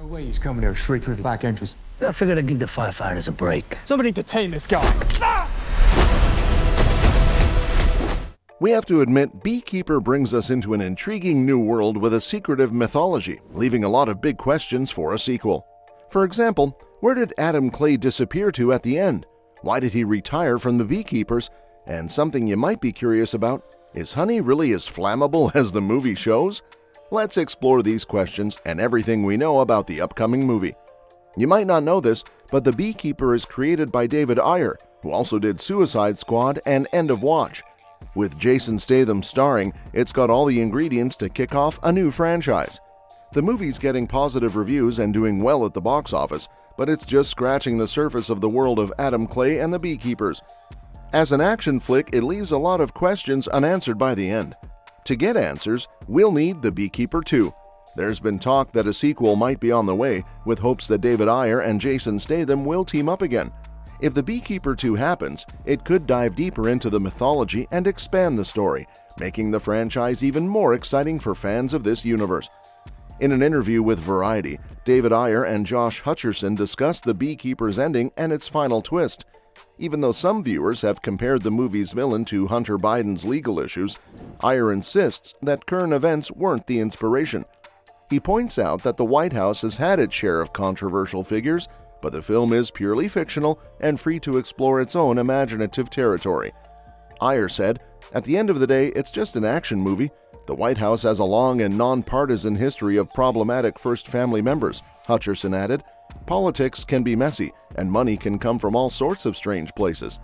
way he's coming here straight through the back entrance. I figured I'd give the firefighters a break. Somebody detain this guy. We have to admit, Beekeeper brings us into an intriguing new world with a secretive mythology, leaving a lot of big questions for a sequel. For example, where did Adam Clay disappear to at the end? Why did he retire from the Beekeepers? And something you might be curious about, is honey really as flammable as the movie shows? Let's explore these questions and everything we know about the upcoming movie. You might not know this, but The Beekeeper is created by David Ayer, who also did Suicide Squad and End of Watch. With Jason Statham starring, it's got all the ingredients to kick off a new franchise. The movie's getting positive reviews and doing well at the box office, but it's just scratching the surface of the world of Adam Clay and the Beekeepers. As an action flick, it leaves a lot of questions unanswered by the end. To get answers, we'll need The Beekeeper 2. There's been talk that a sequel might be on the way, with hopes that David Ayer and Jason Statham will team up again. If The Beekeeper 2 happens, it could dive deeper into the mythology and expand the story, making the franchise even more exciting for fans of this universe. In an interview with Variety, David Ayer and Josh Hutcherson discussed The Beekeeper's ending and its final twist. Even though some viewers have compared the movie's villain to Hunter Biden's legal issues, Ayer insists that current events weren't the inspiration. He points out that the White House has had its share of controversial figures, but the film is purely fictional and free to explore its own imaginative territory. Ayer said, "At the end of the day, it's just an action movie. The White House has a long and nonpartisan history of problematic First Family members," Hutcherson added. "Politics can be messy, and money can come from all sorts of strange places.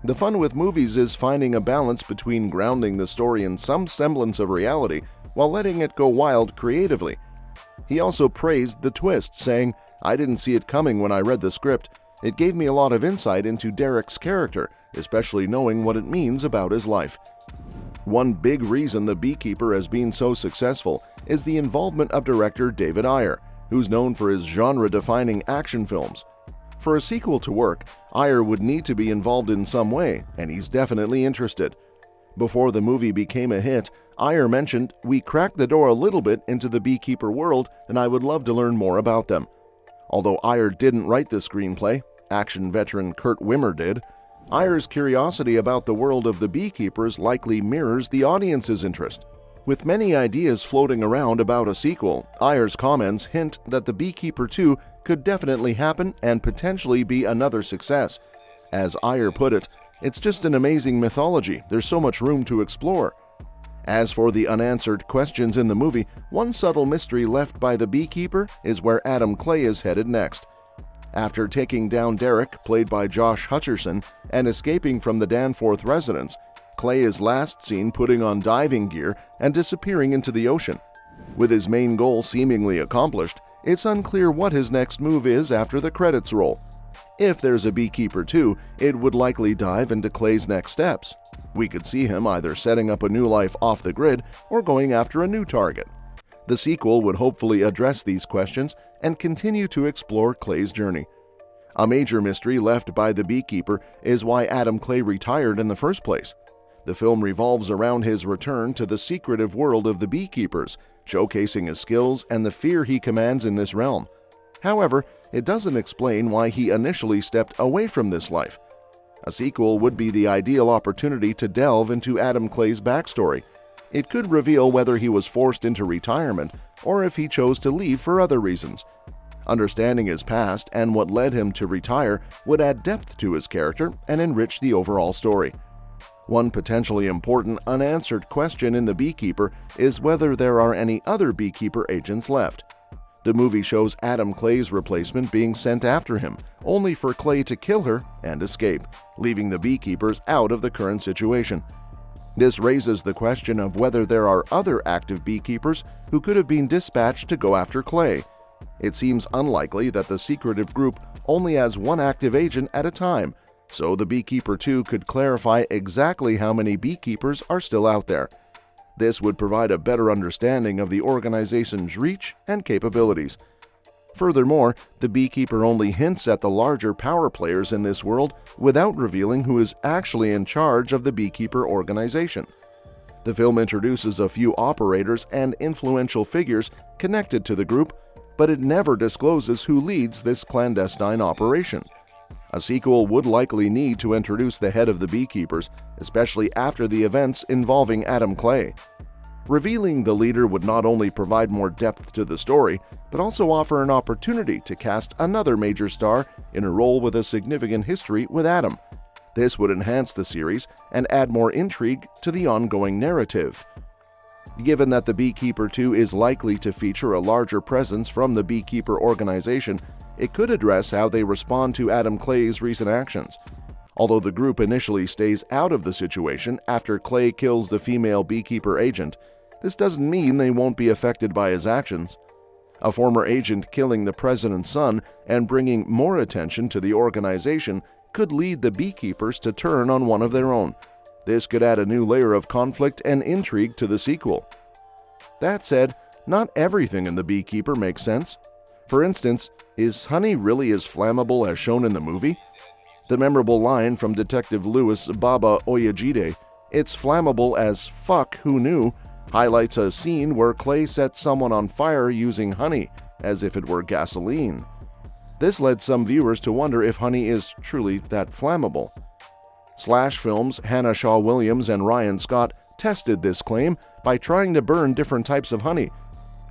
The fun with movies is finding a balance between grounding the story in some semblance of reality while letting it go wild creatively." He also praised the twist, saying, "I didn't see it coming when I read the script. It gave me a lot of insight into Derek's character, especially knowing what it means about his life." One big reason The Beekeeper has been so successful is the involvement of director David Ayer, who's known for his genre-defining action films. For a sequel to work, Ayer would need to be involved in some way, and he's definitely interested. Before the movie became a hit, Ayer mentioned, "We cracked the door a little bit into the Beekeeper world, and I would love to learn more about them." Although Ayer didn't write the screenplay, action veteran Kurt Wimmer did. Ayer's curiosity about the world of the Beekeepers likely mirrors the audience's interest. With many ideas floating around about a sequel, Ayer's comments hint that The Beekeeper 2 could definitely happen and potentially be another success. As Ayer put it, "It's just an amazing mythology. There's so much room to explore." As for the unanswered questions in the movie, one subtle mystery left by the Beekeeper is where Adam Clay is headed next. After taking down Derek, played by Josh Hutcherson, and escaping from the Danforth residence, Clay is last seen putting on diving gear and disappearing into the ocean. With his main goal seemingly accomplished, it's unclear what his next move is after the credits roll. If there's a Beekeeper 2, it would likely dive into Clay's next steps. We could see him either setting up a new life off the grid or going after a new target. The sequel would hopefully address these questions and continue to explore Clay's journey. A major mystery left by The Beekeeper is why Adam Clay retired in the first place. The film revolves around his return to the secretive world of the Beekeepers, showcasing his skills and the fear he commands in this realm. However, it doesn't explain why he initially stepped away from this life. A sequel would be the ideal opportunity to delve into Adam Clay's backstory. It could reveal whether he was forced into retirement or if he chose to leave for other reasons. Understanding his past and what led him to retire would add depth to his character and enrich the overall story. One potentially important unanswered question in The Beekeeper is whether there are any other Beekeeper agents left. The movie shows Adam Clay's replacement being sent after him, only for Clay to kill her and escape, leaving the Beekeepers out of the current situation. This raises the question of whether there are other active Beekeepers who could have been dispatched to go after Clay. It seems unlikely that the secretive group only has one active agent at a time, so The Beekeeper 2 could clarify exactly how many Beekeepers are still out there. This would provide a better understanding of the organization's reach and capabilities. Furthermore, The Beekeeper only hints at the larger power players in this world without revealing who is actually in charge of the Beekeeper organization. The film introduces a few operators and influential figures connected to the group, but it never discloses who leads this clandestine operation. A sequel would likely need to introduce the head of the Beekeepers, especially after the events involving Adam Clay. Revealing the leader would not only provide more depth to the story, but also offer an opportunity to cast another major star in a role with a significant history with Adam. This would enhance the series and add more intrigue to the ongoing narrative. Given that the Beekeeper 2 is likely to feature a larger presence from the Beekeeper organization, it could address how they respond to Adam Clay's recent actions. Although the group initially stays out of the situation after Clay kills the female Beekeeper agent, this doesn't mean they won't be affected by his actions. A former agent killing the president's son and bringing more attention to the organization could lead the Beekeepers to turn on one of their own. This could add a new layer of conflict and intrigue to the sequel. That said, not everything in The Beekeeper makes sense. For instance, is honey really as flammable as shown in the movie? The memorable line from Detective Louis Baba Oyajide, "It's flammable as fuck, who knew?" highlights a scene where Clay sets someone on fire using honey, as if it were gasoline. This led some viewers to wonder if honey is truly that flammable. Slash Films' Hannah Shaw Williams and Ryan Scott tested this claim by trying to burn different types of honey: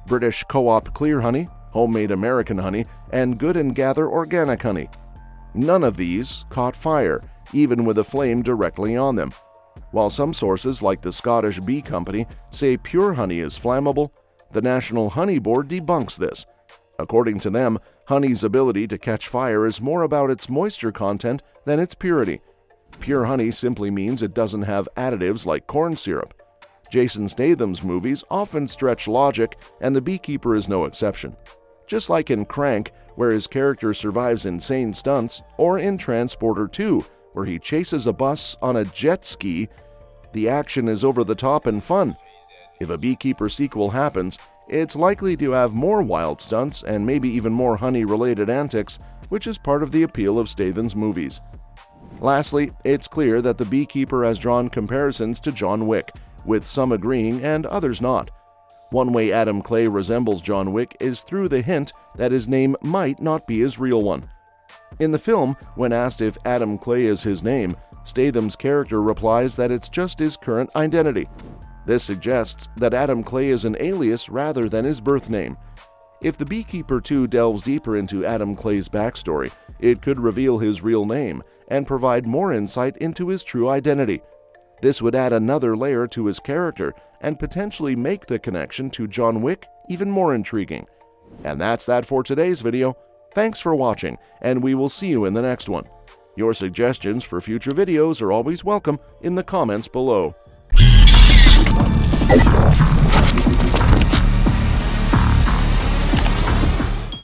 British Co-op clear honey, homemade American honey, and Good and Gather organic honey. None of these caught fire, even with a flame directly on them. While some sources, like the Scottish Bee Company, say pure honey is flammable, the National Honey Board debunks this. According to them, honey's ability to catch fire is more about its moisture content than its purity. Pure honey simply means it doesn't have additives like corn syrup. Jason Statham's movies often stretch logic, and The Beekeeper is no exception. Just like in Crank, where his character survives insane stunts, or in Transporter 2, where he chases a bus on a jet ski, the action is over the top and fun. If a Beekeeper sequel happens, it's likely to have more wild stunts and maybe even more honey-related antics, which is part of the appeal of Statham's movies. Lastly, it's clear that The Beekeeper has drawn comparisons to John Wick, with some agreeing and others not. One way Adam Clay resembles John Wick is through the hint that his name might not be his real one. In the film, when asked if Adam Clay is his name, Statham's character replies that it's just his current identity. This suggests that Adam Clay is an alias rather than his birth name. If The Beekeeper 2 delves deeper into Adam Clay's backstory, it could reveal his real name and provide more insight into his true identity. This would add another layer to his character and potentially make the connection to John Wick even more intriguing. And that's that for today's video. Thanks for watching, and we will see you in the next one. Your suggestions for future videos are always welcome in the comments below.